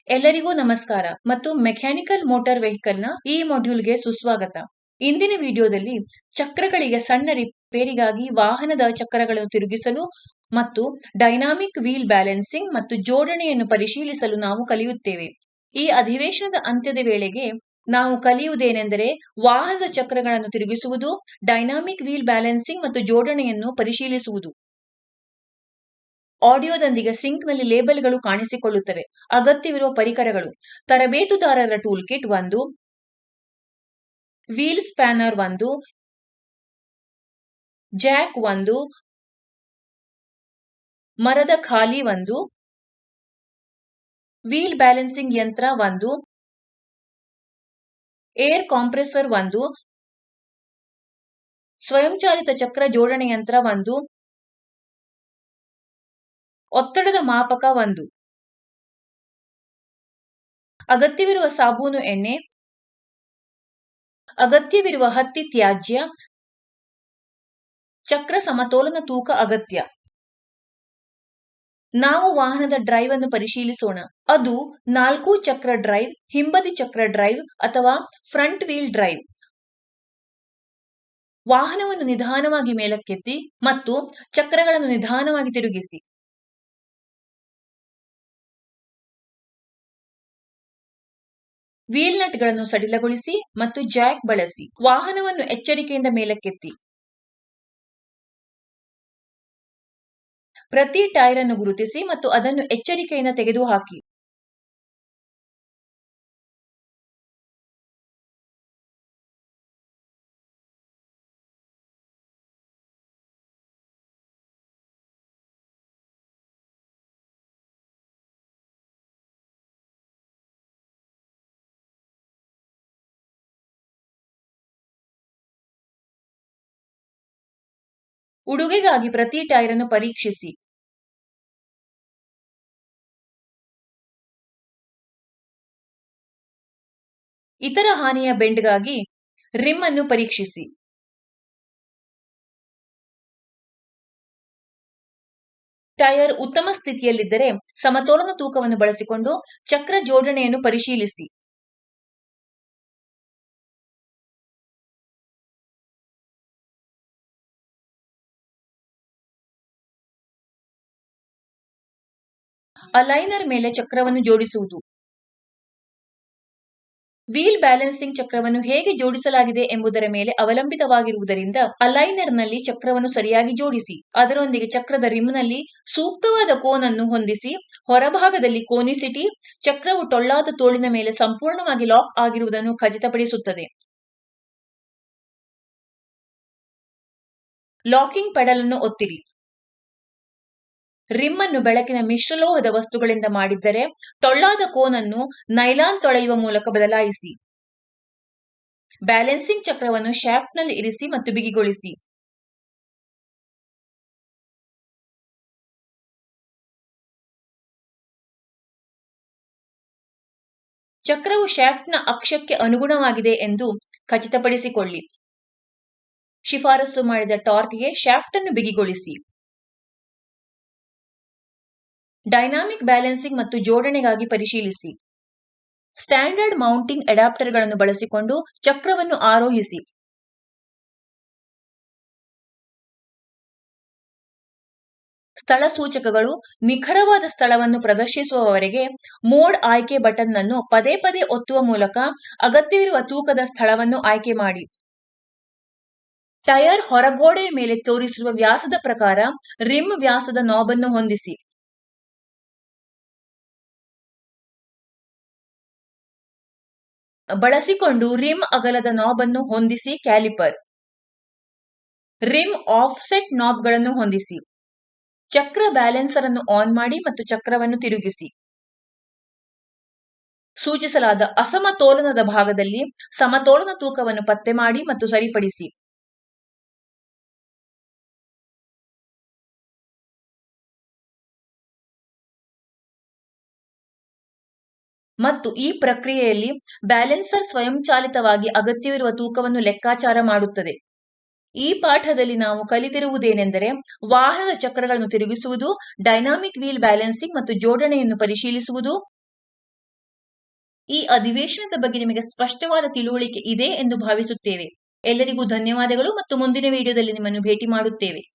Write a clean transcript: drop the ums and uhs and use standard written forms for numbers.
ಎಲ್ಲರಿಗೂ ನಮಸ್ಕಾರ ಮತ್ತು ಮೆಕ್ಯಾನಿಕಲ್ ಮೋಟಾರ್ ವೆಹಿಕಲ್ ನ ಈ ಮಾಡ್ಯೂಲ್ಗೆ ಸುಸ್ವಾಗತ. ಇಂದಿನ ವಿಡಿಯೋದಲ್ಲಿ ಚಕ್ರಗಳಿಗೆ ಸಣ್ಣ ರಿಪೇರಿಗಾಗಿ ವಾಹನದ ಚಕ್ರಗಳನ್ನು ತಿರುಗಿಸಲು ಮತ್ತು ಡೈನಾಮಿಕ್ ವೀಲ್ ಬ್ಯಾಲೆನ್ಸಿಂಗ್ ಮತ್ತು ಜೋಡಣೆಯನ್ನು ಪರಿಶೀಲಿಸಲು ನಾವು ಕಲಿಯುತ್ತೇವೆ. ಈ ಅಧಿವೇಶನದ ಅಂತ್ಯದ ವೇಳೆಗೆ ನಾವು ಕಲಿಯುವುದೇನೆಂದರೆ ವಾಹನದ ಚಕ್ರಗಳನ್ನು ತಿರುಗಿಸುವುದು, ಡೈನಾಮಿಕ್ ವೀಲ್ ಬ್ಯಾಲೆನ್ಸಿಂಗ್ ಮತ್ತು ಜೋಡಣೆಯನ್ನು ಪರಿಶೀಲಿಸುವುದು. ಆಡಿಯೋದೊಂದಿಗೆ ಸಿಂಕ್ನಲ್ಲಿ ಲೇಬಲ್ಗಳು ಕಾಣಿಸಿಕೊಳ್ಳುತ್ತವೆ. ಅಗತ್ಯವಿರುವ ಪರಿಕರಗಳು: ತರಬೇತುದಾರರ tool kit 1, wheel spanner 1, jack 1, ಮರದ ಖಾಲಿ 1, ವೀಲ್ ಬ್ಯಾಲೆನ್ಸಿಂಗ್ ಯಂತ್ರ 1, ಏರ್ ಕಾಂಪ್ರೆಸರ್ 1, ಸ್ವಯಂಚಾಲಿತ ಚಕ್ರ ಜೋಡಣೆ ಯಂತ್ರ 1, ಒತ್ತಡದ ಮಾಪಕ 1. ಅಗತ್ಯವಿರುವ ಸಾಬೂನು ಎಣ್ಣೆ, ಅಗತ್ಯವಿರುವ ಹತ್ತಿ ತ್ಯಾಜ್ಯ, ಚಕ್ರ ಸಮತೋಲನ ತೂಕ ಅಗತ್ಯ. ನಾವು ವಾಹನದ ಡ್ರೈವ್ ಅನ್ನು ಪರಿಶೀಲಿಸೋಣ. ಅದು 4 ಚಕ್ರ ಡ್ರೈವ್, ಹಿಂಬದಿ ಚಕ್ರ ಡ್ರೈವ್ ಅಥವಾ ಫ್ರಂಟ್ ವೀಲ್ ಡ್ರೈವ್. ವಾಹನವನ್ನು ನಿಧಾನವಾಗಿ ಮೇಲಕ್ಕೆತ್ತಿ ಮತ್ತು ಚಕ್ರಗಳನ್ನು ನಿಧಾನವಾಗಿ ತಿರುಗಿಸಿ. ವೀಲ್ ನಟ್ಗಳನ್ನು ಸಡಿಲಗೊಳಿಸಿ ಮತ್ತು ಜಾಕ್ ಬಳಸಿ. ವಾಹನವನ್ನು ಎಚ್ಚರಿಕೆಯಿಂದ ಮೇಲಕ್ಕೆತ್ತಿ. ಪ್ರತಿ ಟೈರ್ ಅನ್ನು ಗುರುತಿಸಿ ಮತ್ತು ಅದನ್ನು ಎಚ್ಚರಿಕೆಯಿಂದ ತೆಗೆದುಹಾಕಿ. ಉಡುಗೆಗಾಗಿ ಪ್ರತಿ ಟೈರ್ ಅನ್ನು ಪರೀಕ್ಷಿಸಿ. ಇತರ ಹಾನಿಯ ಬೆಂಡ್ಗಾಗಿ ರಿಮ್ ಅನ್ನು ಪರೀಕ್ಷಿಸಿ. ಟೈರ್ ಉತ್ತಮ ಸ್ಥಿತಿಯಲ್ಲಿದ್ದರೆ ಸಮತೋಲನ ತೂಕವನ್ನು ಬಳಸಿಕೊಂಡು ಚಕ್ರ ಜೋಡಣೆಯನ್ನು ಪರಿಶೀಲಿಸಿ. ಅಲೈನರ್ ಮೇಲೆ ಚಕ್ರವನ್ನು ಜೋಡಿಸುವುದು. ವೀಲ್ ಬ್ಯಾಲೆನ್ಸಿಂಗ್ ಚಕ್ರವನ್ನು ಹೇಗೆ ಜೋಡಿಸಲಾಗಿದೆ ಎಂಬುದರ ಮೇಲೆ ಅವಲಂಬಿತವಾಗಿರುವುದರಿಂದ ಅಲೈನರ್ನಲ್ಲಿ ಚಕ್ರವನ್ನು ಸರಿಯಾಗಿ ಜೋಡಿಸಿ. ಅದರೊಂದಿಗೆ ಚಕ್ರದ ರಿಮ್ನಲ್ಲಿ ಸೂಕ್ತವಾದ ಕೋನ್ ಅನ್ನು ಹೊಂದಿಸಿ. ಹೊರಭಾಗದಲ್ಲಿ ಕೋನಿಸಿಟಿ ಚಕ್ರವು ಟೊಳ್ಳಾದ ತೋಳಿನ ಮೇಲೆ ಸಂಪೂರ್ಣವಾಗಿ ಲಾಕ್ ಆಗಿರುವುದನ್ನು ಖಚಿತಪಡಿಸುತ್ತದೆ. ಲಾಕಿಂಗ್ ಪೆಡಲ್ ಅನ್ನು ಒತ್ತಿರಿ. ರಿಮ್ ಅನ್ನು ಬೆಳಕಿನ ಮಿಶ್ರಲೋಹದ ವಸ್ತುಗಳಿಂದ ಮಾಡಿದ್ದರೆ ಟೊಳ್ಳಾದ ಕೋನ್ ಅನ್ನು ನೈಲಾನ್ ತೊಳೆಯುವ ಮೂಲಕ ಬದಲಾಯಿಸಿ. ಬ್ಯಾಲೆನ್ಸಿಂಗ್ ಚಕ್ರವನ್ನು ಶಾಫ್ಟ್ನಲ್ಲಿ ಇರಿಸಿ ಮತ್ತು ಬಿಗಿಗೊಳಿಸಿ. ಚಕ್ರವು ಶಾಫ್ಟ್ನ ಅಕ್ಷಕ್ಕೆ ಅನುಗುಣವಾಗಿದೆ ಎಂದು ಖಚಿತಪಡಿಸಿಕೊಳ್ಳಿ. ಶಿಫಾರಸು ಮಾಡಿದ ಟಾರ್ಕ್ಗೆ ಶಾಫ್ಟ್ ಅನ್ನು ಬಿಗಿಗೊಳಿಸಿ. ಡೈನಾಮಿಕ್ ಬ್ಯಾಲೆನ್ಸಿಂಗ್ ಮತ್ತು ಜೋಡಣೆಗಾಗಿ ಪರಿಶೀಲಿಸಿ. ಸ್ಟ್ಯಾಂಡರ್ಡ್ ಮೌಂಟಿಂಗ್ ಅಡಾಪ್ಟರ್ಗಳನ್ನು ಬಳಸಿಕೊಂಡು ಚಕ್ರವನ್ನು ಆರೋಹಿಸಿ. ಸ್ಥಳ ಸೂಚಕಗಳು ನಿಖರವಾದ ಸ್ಥಳವನ್ನು ಪ್ರದರ್ಶಿಸುವವರೆಗೆ ಮೋಡ್ ಆಯ್ಕೆ ಬಟನ್ ಅನ್ನು ಪದೇ ಪದೇ ಒತ್ತುವ ಮೂಲಕ ಅಗತ್ಯವಿರುವ ತೂಕದ ಸ್ಥಳವನ್ನು ಆಯ್ಕೆ ಮಾಡಿ. ಟೈರ್ ಹೊರಗೋಡೆಯ ಮೇಲೆ ತೋರಿಸಿರುವ ವ್ಯಾಸದ ಪ್ರಕಾರ ರಿಮ್ ವ್ಯಾಸದ ನಾಬ್ ಅನ್ನು ಹೊಂದಿಸಿ. ಬಳಸಿಕೊಂಡು ರಿಮ್ ಅಗಲದ ನಾಬ್ ಅನ್ನು ಹೊಂದಿಸಿ. ಕ್ಯಾಲಿಪರ್, ರಿಮ್ ಆಫ್ಸೆಟ್ ನಾಬ್ಗಳನ್ನು ಹೊಂದಿಸಿ. ಚಕ್ರ ಬ್ಯಾಲೆನ್ಸರ್ ಅನ್ನು ಆನ್ ಮಾಡಿ ಮತ್ತು ಚಕ್ರವನ್ನು ತಿರುಗಿಸಿ. ಸೂಚಿಸಲಾದ ಅಸಮತೋಲನದ ಭಾಗದಲ್ಲಿ ಸಮತೋಲನ ತೂಕವನ್ನು ಪತ್ತೆ ಮಾಡಿ ಮತ್ತು ಸರಿಪಡಿಸಿ. ಮತ್ತು ಈ ಪ್ರಕ್ರಿಯೆಯಲ್ಲಿ ಬ್ಯಾಲೆನ್ಸರ್ ಸ್ವಯಂಚಾಲಿತವಾಗಿ ಅಗತ್ಯವಿರುವ ತೂಕವನ್ನು ಲೆಕ್ಕಾಚಾರ ಮಾಡುತ್ತದೆ. ಈ ಪಾಠದಲ್ಲಿ ನಾವು ಕಲಿತಿರುವುದೇನೆಂದರೆ ವಾಹನದ ಚಕ್ರಗಳನ್ನು ತಿರುಗಿಸುವುದು, ಡೈನಾಮಿಕ್ ವೀಲ್ ಬ್ಯಾಲೆನ್ಸಿಂಗ್ ಮತ್ತು ಜೋಡಣೆಯನ್ನು ಪರಿಶೀಲಿಸುವುದು, ಈ ಅಧಿವೇಶನದ ಬಗ್ಗೆ ನಿಮಗೆ ಸ್ಪಷ್ಟವಾದ ತಿಳುವಳಿಕೆ ಇದೆ ಎಂದು ಭಾವಿಸುತ್ತೇವೆ. ಎಲ್ಲರಿಗೂ ಧನ್ಯವಾದಗಳು ಮತ್ತು ಮುಂದಿನ ವಿಡಿಯೋದಲ್ಲಿ ನಿಮ್ಮನ್ನು ಭೇಟಿ ಮಾಡುತ್ತೇವೆ.